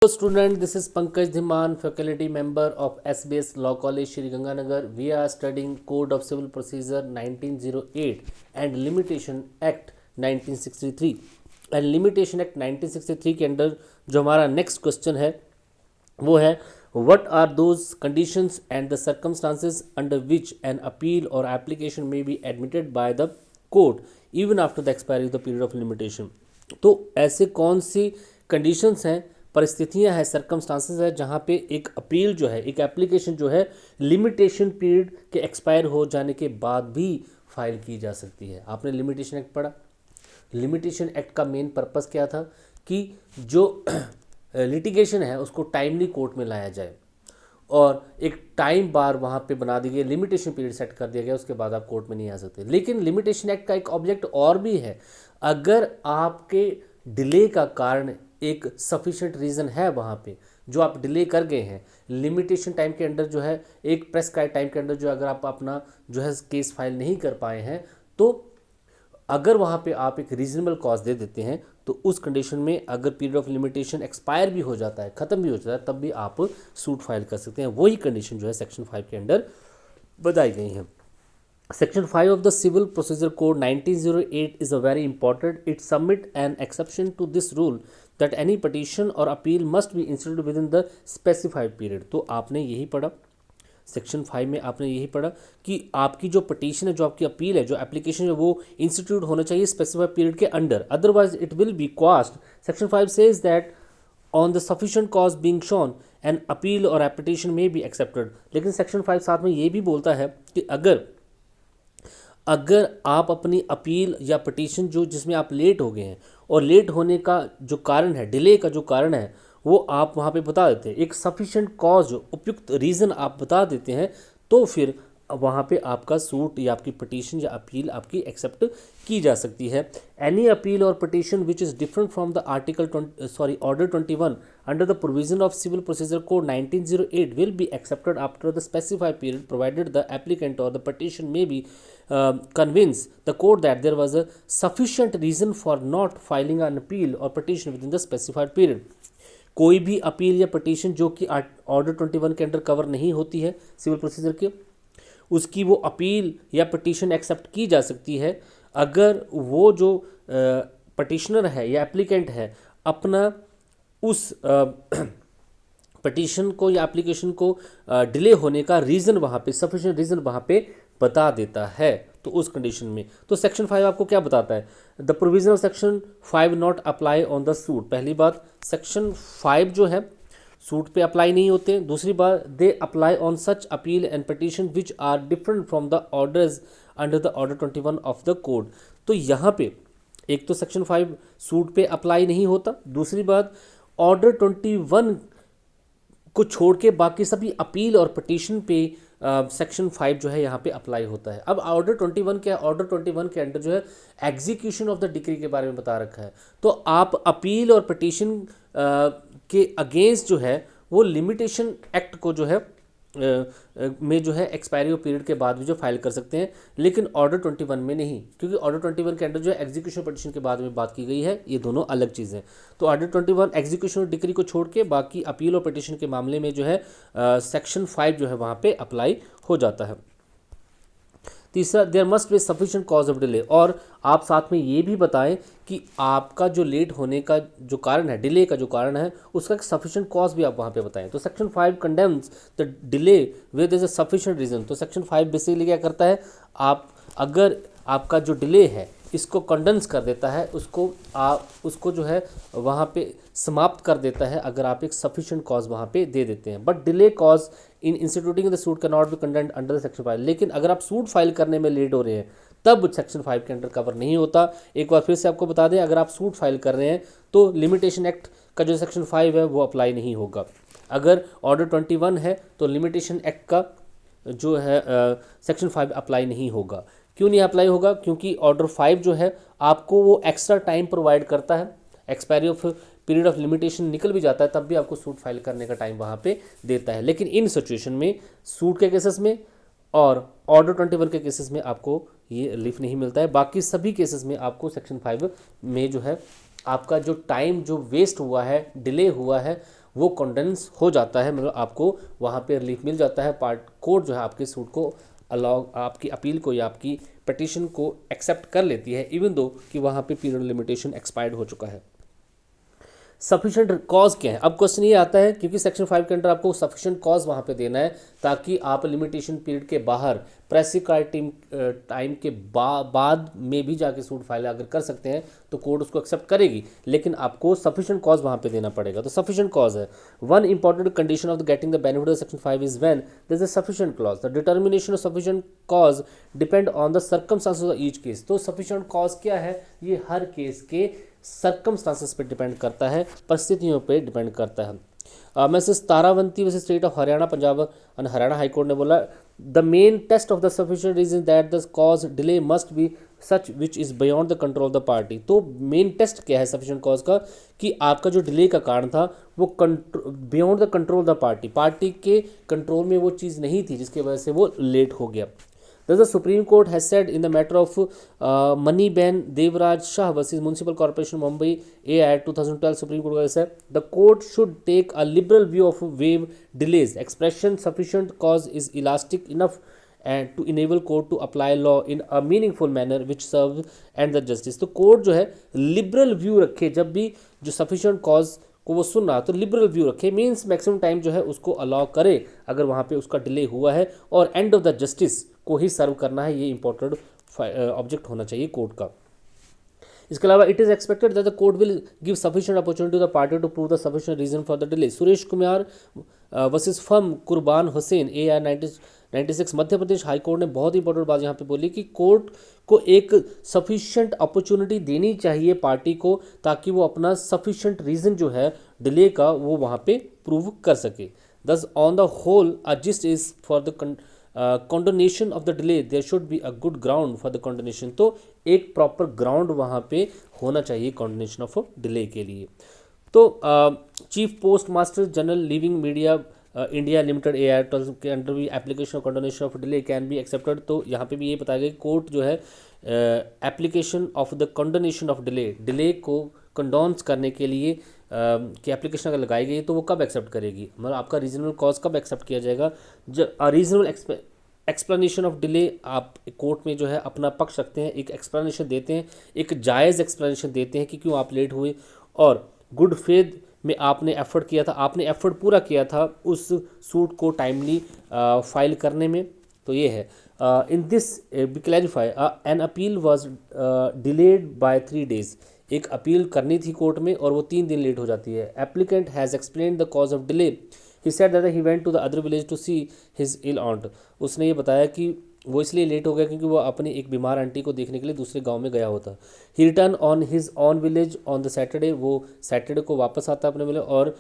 Student, this is Pankaj Dhiman, faculty member of SBS Law College, Shri Ganganagar. We are studying Code of Civil Procedure 1908 and Limitation Act 1963. And limitation act 1963 के under जो हमारा next question है वो है what are those conditions and the circumstances under which an appeal और application में be admitted by the court even after the expiry of the period of limitation. तो ऐसे कौन सी कंडीशंस हैं, परिस्थितियां हैं, सर्कमस्टांसेस है जहां पे एक अपील जो है, एक एप्लीकेशन जो है लिमिटेशन पीरियड के एक्सपायर हो जाने के बाद भी फाइल की जा सकती है। आपने लिमिटेशन एक्ट पढ़ा। लिमिटेशन एक्ट का मेन पर्पस क्या था कि जो लिटिगेशन है उसको टाइमली कोर्ट में लाया जाए और एक टाइम बार वहाँ पे बना दी गई, लिमिटेशन पीरियड सेट कर दिया गया, उसके बाद आप कोर्ट में नहीं आ सकते। लेकिन लिमिटेशन एक्ट का एक ऑब्जेक्ट और भी है, अगर आपके डिले का कारण एक सफिशिएंट रीज़न है वहाँ पे जो आप डिले कर गए हैं लिमिटेशन टाइम के अंडर, जो है एक प्रेस्क्राइब टाइम के अंडर जो अगर आप अपना जो है केस फाइल नहीं कर पाए हैं, तो अगर वहाँ पे आप एक रीजनेबल कॉज दे देते हैं तो उस कंडीशन में अगर पीरियड ऑफ लिमिटेशन एक्सपायर भी हो जाता है, ख़त्म भी हो जाता है, तब भी आप सूट फाइल कर सकते हैं। वही कंडीशन जो है सेक्शन 5 के अंडर बताई गई हैं। Section 5 of the Civil Procedure Code 1908 is a very important. It submit an exception to this rule that any petition or appeal must be instituted within the specified period. तो आपने यही पढ़ा, section 5 में आपने यही पढ़ा कि आपकी जो पटिशन है, जो आपकी अपील है, जो एप्लीकेशन है, वो इंस्टीट्यूट होना चाहिए स्पेसिफाइड पीरियड के under, otherwise it will be quashed. Section 5 says that on the sufficient cause being shown an appeal और एप्लीकेशन में बी एक्सेप्टेड। लेकिन सेक्शन 5 साथ में ये भी बोलता है कि अगर आप अपनी अपील या पटिशन जो जिसमें आप लेट हो गए हैं और लेट होने का जो कारण है, डिले का जो कारण है, वो आप वहाँ पे बता देते हैं, एक सफिशिएंट कॉज, उपयुक्त रीज़न आप बता देते हैं, तो फिर वहाँ पे आपका सूट या आपकी पटिशन या अपील आपकी एक्सेप्ट की जा सकती है। Any appeal or petition which is different from the order 21 under the provision of civil procedure code 1908 will be accepted after the specified period provided the applicant or the petition may be convince the court that there was a sufficient reason for not filing an appeal or petition within the specified period. कोई भी appeal या petition जो कि order 21 के under cover नहीं होती है civil procedure के, उसकी वो अपील या पटिशन एक्सेप्ट की जा सकती है अगर वो जो पटिशनर है या एप्लीकेंट है अपना उस पटिशन को या एप्लीकेशन को डिले होने का रीज़न वहाँ पे, सफिशिएंट रीज़न वहाँ पे बता देता है। तो उस कंडीशन में तो सेक्शन 5 आपको क्या बताता है? The provision of section 5 not apply on the suit. पहली बात, सेक्शन 5 जो है सूट पे अप्लाई नहीं होते। दूसरी बात, they apply on such appeal and petition which are different from the orders under the order 21 of the code. तो यहाँ पे एक तो सेक्शन 5 सूट पे अप्लाई नहीं होता, दूसरी बात ऑर्डर 21 को छोड़ के बाकी सभी अपील और पटिशन पे सेक्शन 5 जो है यहाँ पे अप्लाई होता है। अब ऑर्डर 21 क्या है? ऑर्डर 21 के अंडर जो है एग्जीक्यूशन ऑफ द डिक्री के बारे में बता रखा है। तो आप अपील और पटिशन के अगेंस्ट जो है वो लिमिटेशन एक्ट को जो है में जो है एक्सपायरी ऑफ पीरियड के बाद भी जो फाइल कर सकते हैं, लेकिन ऑर्डर 21 में नहीं, क्योंकि ऑर्डर 21 के अंडर जो है एग्जीक्यूशन पटिशन के बाद में बात की गई है, ये दोनों अलग चीज़ें। तो ऑर्डर 21 एग्जीक्यूशन डिक्री को छोड़ के बाकी अपील और पटिशन के मामले में जो है सेक्शन 5 जो है वहाँ पे अप्लाई हो जाता है। तीसरा, there must be sufficient cause of delay. और आप साथ में ये भी बताएं कि आपका जो लेट होने का जो कारण है, डिले का जो कारण है, उसका एक सफिशिएंट कॉज भी आप वहाँ पे बताएं। तो section 5 condemns the delay with is a sufficient reason. तो सेक्शन 5 बेसिकली क्या करता है, आप अगर आपका जो डिले है इसको कंडेंस कर देता है, उसको जो है वहाँ पे समाप्त कर देता है अगर आप एक सफिशिएंट कॉज वहाँ पे दे देते हैं। But delay cause in instituting the suit can not be condemned under section 5। लेकिन अगर आप सूट फाइल करने में लेट हो रहे हैं तब सेक्शन 5 के अंडर कवर नहीं होता। एक बार फिर से आपको बता दें, अगर आप सूट फाइल कर रहे हैं तो लिमिटेशन एक्ट का जो सेक्शन 5 है वो अप्लाई नहीं होगा। अगर ऑर्डर 21 है तो लिमिटेशन एक्ट का जो है सेक्शन 5 अप्लाई नहीं होगा। क्यों नहीं अप्लाई होगा? क्योंकि ऑर्डर 5 जो है आपको वो एक्स्ट्रा टाइम प्रोवाइड करता है, expiry of period of limitation निकल भी जाता है तब भी आपको सूट फाइल करने का टाइम वहाँ पे देता है। लेकिन इन सिचुएशन में सूट के केसेस में और ऑर्डर 21 के केसेस में आपको ये रिलीफ नहीं मिलता है। बाकी सभी केसेस में आपको सेक्शन 5 में जो है आपका जो टाइम जो वेस्ट हुआ है, डिले हुआ है, वो कंडेंस हो जाता है, मतलब आपको वहाँ पे रिलीफ मिल जाता है। कोर्ट जो है आपके सूट को अलाउ, आपकी अपील को या आपकी पिटीशन को एक्सेप्ट कर लेती है, इवन दो कि वहाँ पे पीरियड लिमिटेशन एक्सपायर्ड हो चुका है। सफिशिएंट कॉज क्या है? अब क्वेश्चन ये आता है, क्योंकि सेक्शन 5 के अंडर आपको सफिशिएंट कॉज वहाँ पे देना है, ताकि आप लिमिटेशन पीरियड के बाहर प्रेस्क्राइब्ड टाइम के बाद में भी जाके सूट फाइल अगर कर सकते हैं तो कोर्ट उसको एक्सेप्ट करेगी, लेकिन आपको सफिशिएंट कॉज वहाँ पे देना पड़ेगा। तो सफिशिएंट कॉज है, one important condition of getting the benefit of section 5 is when there is a sufficient clause. The determination of sufficient cause depend on the circumstances of each case. तो sufficient cause क्या है? ये हर case के circumstances पे depend करता है, परिस्थितियों पे डिपेंड करता है। मैसेज तारावंती वैसे state of Haryana, Punjab and Haryana high court ने बोला the main test of the sufficient reason that the cause delay must be such which is beyond the control of the party. तो मेन टेस्ट क्या है sufficient cause का? कि आपका जो delay का कारण था वो beyond the control of the party, party के कंट्रोल में वो चीज़ नहीं थी जिसकी वजह से वो लेट हो गया। Thus, the Supreme Court has said in the matter of Maniben Devraj Shah versus Municipal Corporation Mumbai A Act 2012, Supreme Court has said the court should take a liberal view of waive delays. Expression sufficient cause is elastic enough and to enable court to apply law in a meaningful manner which serves and the justice. तो court जो है liberal view रखे, जब भी जो sufficient cause को वो सुन रहा तो लिबरल व्यू रखे, मीन्स मैक्सिमम टाइम जो है उसको अलाउ करे अगर वहाँ पे उसका डिले हुआ है, और एंड ऑफ द जस्टिस को ही सर्व करना है, ये इंपॉर्टेंट ऑब्जेक्ट होना चाहिए कोर्ट का। इसके अलावा it is expected that the court will give sufficient opportunity to the party to prove the sufficient reason for the delay. Suresh Kumar versus firm Kurban Hussain AR 96 Madhya Pradesh high court ने बहुत इंपॉर्टेंट बात यहाँ पे बोली कि कोर्ट को एक सफिशिएंट अपॉर्चुनिटी देनी चाहिए पार्टी को, ताकि वो अपना सफिशिएंट रीजन जो है डिले का वो वहाँ पे प्रूव कर सके। Thus on the whole a gist is for the condonation of the delay there should be a good ground for the condonation। तो एक प्रॉपर ग्राउंड वहाँ पे होना चाहिए condonation ऑफ डिले के लिए। तो chief post master general living media India limited AR के अंडर भी application of condonation of delay can be accepted. तो यहाँ पे भी ये बताया गया कोर्ट जो है application of the condonation of delay को कंडोन्स करने के लिए कि एप्लीकेशन अगर लगाई गई तो वो कब एक्सेप्ट करेगी, मतलब आपका रीजनेबल कॉज कब एक्सेप्ट किया जाएगा? जब रीजनेबल एक्सप्लेनेशन ऑफ डिले आप कोर्ट में जो है अपना पक्ष रखते हैं, एक एक्सप्लेनेशन देते हैं, एक जायज़ एक्सप्लेनेशन देते हैं कि क्यों आप लेट हुए, और गुड फेथ में आपने एफर्ट किया था, आपने एफर्ट पूरा किया था उस सूट को टाइमली फाइल करने में। तो ये है in this be clarify an appeal was delayed by 3 days। एक अपील करनी थी कोर्ट में और वो 3 दिन लेट हो जाती है। Applicant has explained the cause of delay, he said that he went to the other village to see his ill aunt. उसने ये बताया कि वो इसलिए लेट हो गया क्योंकि वो अपनी एक बीमार आंटी को देखने के लिए दूसरे गांव में गया होता। He return on his on village on the Saturday, वो सैटरडे को वापस आता अपने विलेज, और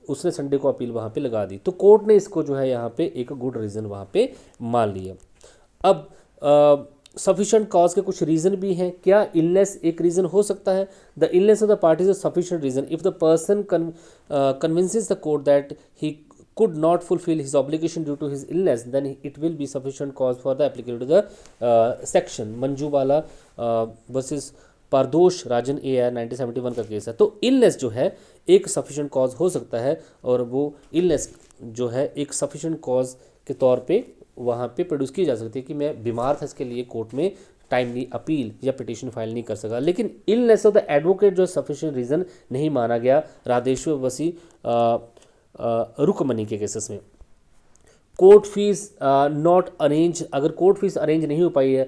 उसने संडे को अपील वहाँ पे लगा दी। तो कोर्ट ने इसको जो है यहाँ पे एक गुड रीज़न वहाँ पे मान लिया। अब सफिशिएंट कॉज के कुछ रीज़न भी हैं। क्या इलनेस एक रीज़न हो सकता है? The illness of the party is a sufficient reason if the person convinces the court that he could not fulfill his obligation due to his illness, then it will be sufficient cause for the applicability to the section। Manjubala versus पारदोष Rajan AR 1971 का case है। तो illness जो है एक sufficient cause हो सकता है, और वो इलनेस जो है एक सफिशिएंट कॉज के तौर पे वहाँ पे प्रोड्यूस की जा सकती है कि मैं बीमार था, इसके लिए कोर्ट में टाइमली अपील या पिटीशन फाइल नहीं कर सका। लेकिन इलनेस ऑफ द एडवोकेट जो सफिशिएंट रीज़न नहीं माना गया राधेश्वर वसी रुकमनी के केसेस में। कोर्ट फीस नॉट अरेंज, अगर कोर्ट फीस अरेंज नहीं हो पाई है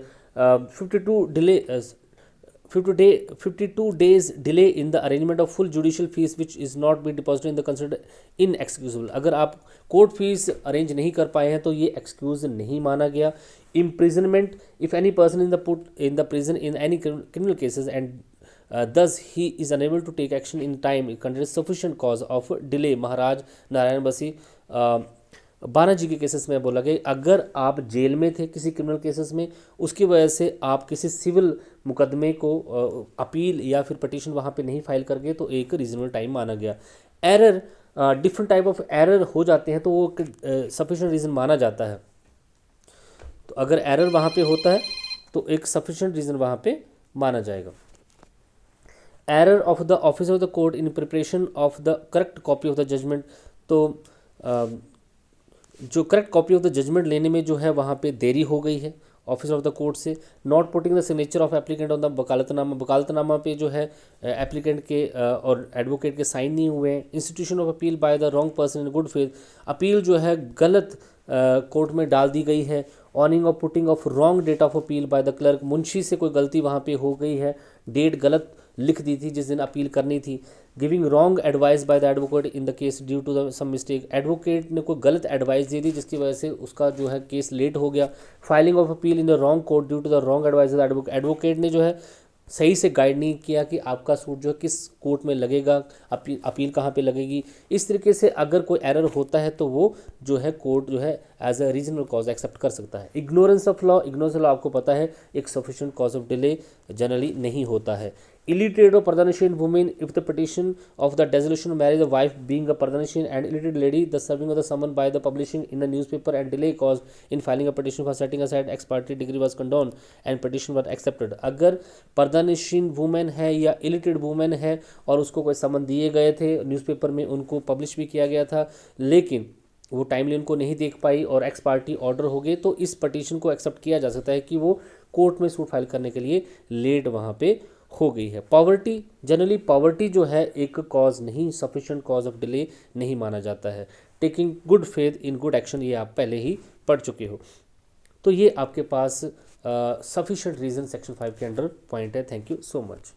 52 days delay in the arrangement of full judicial fees which is not be deposited in the consider inexcusable. अगर आप कोर्ट फीस अरेंज नहीं कर पाए हैं तो ये एक्सक्यूज नहीं माना गया। Imprisonment if any person in the prison in any criminal cases and thus he is unable to take action in time considers sufficient cause of delay। महाराज नारायण बसी बाना जी के केसेस में बोला गया अगर आप जेल में थे किसी क्रिमिनल केसेस में, उसकी वजह से आप किसी सिविल मुकदमे को अपील या फिर पटिशन वहाँ पे नहीं फाइल कर गए, तो एक रीजनेबल टाइम माना गया। Error different type of error हो जाते हैं तो वो सफिशिएंट रीज़न माना जाता है। तो अगर एरर वहाँ पे होता है तो एक सफिशिएंट रीज़न वहाँ पे माना जाएगा। Error of the office of the court in preparation of the correct copy of the judgement. तो जो correct copy of the judgement लेने में जो है वहाँ पे देरी हो गई है ऑफिसर ऑफ द कोर्ट से। Not putting the signature of applicant on the vakalatnama पे जो है एप्लीकेंट के और एडवोकेट के साइन नहीं हुए हैं। Institution of appeal by the wrong person in good faith, appeal जो है गलत कोर्ट में डाल दी गई है। ऑनिंग और putting of wrong date of appeal by the clerk, मुंशी से कोई गलती वहाँ पे हो गई है, डेट गलत लिख दी थी जिस दिन अपील करनी थी। Giving wrong advice by the advocate in the case due to the some mistake, advocate ने कोई गलत एडवाइस दे दी जिसकी वजह से उसका जो है केस लेट हो गया। Filing of appeal in the wrong court due to the wrong advice the advocate, advocate ने जो है सही से गाइड नहीं किया कि आपका सूट जो है किस कोर्ट में लगेगा, अपील कहाँ पे लगेगी। इस तरीके से अगर कोई एरर होता है तो वो जो है कोर्ट जो है as a regional cause accept कर सकता है। Ignorance of law, ignorance of law आपको पता है एक sufficient cause of delay generally नहीं होता है। illiterate or Pardhanashian woman if the petition of the dissolution of marriage of wife being a Pardhanashian and illiterate lady, the serving of the summon by the publishing in the newspaper and delay caused in filing a petition for setting aside ex parte degree was condoned and petition was accepted। अगर Pardhanashian woman है या illiterate woman है और उसको कोई समन दिए गए थे न्यूज़पेपर में, उनको पब्लिश भी किया गया था, लेकिन वो टाइमली उनको नहीं देख पाई और एक्स पार्टी ऑर्डर हो गए, तो इस पटिशन को एक्सेप्ट किया जा सकता है कि वो कोर्ट में सूट फाइल करने के लिए लेट वहाँ पे हो गई है। पॉवर्टी, जनरली पॉवर्टी जो है एक कॉज नहीं, सफिशिएंट कॉज ऑफ डिले नहीं माना जाता है। Taking good faith in good action, ये आप पहले ही पढ़ चुके हो। तो ये आपके पास सफिशिएंट रीज़न सेक्शन 5 के अंडर पॉइंट है। Thank you so much.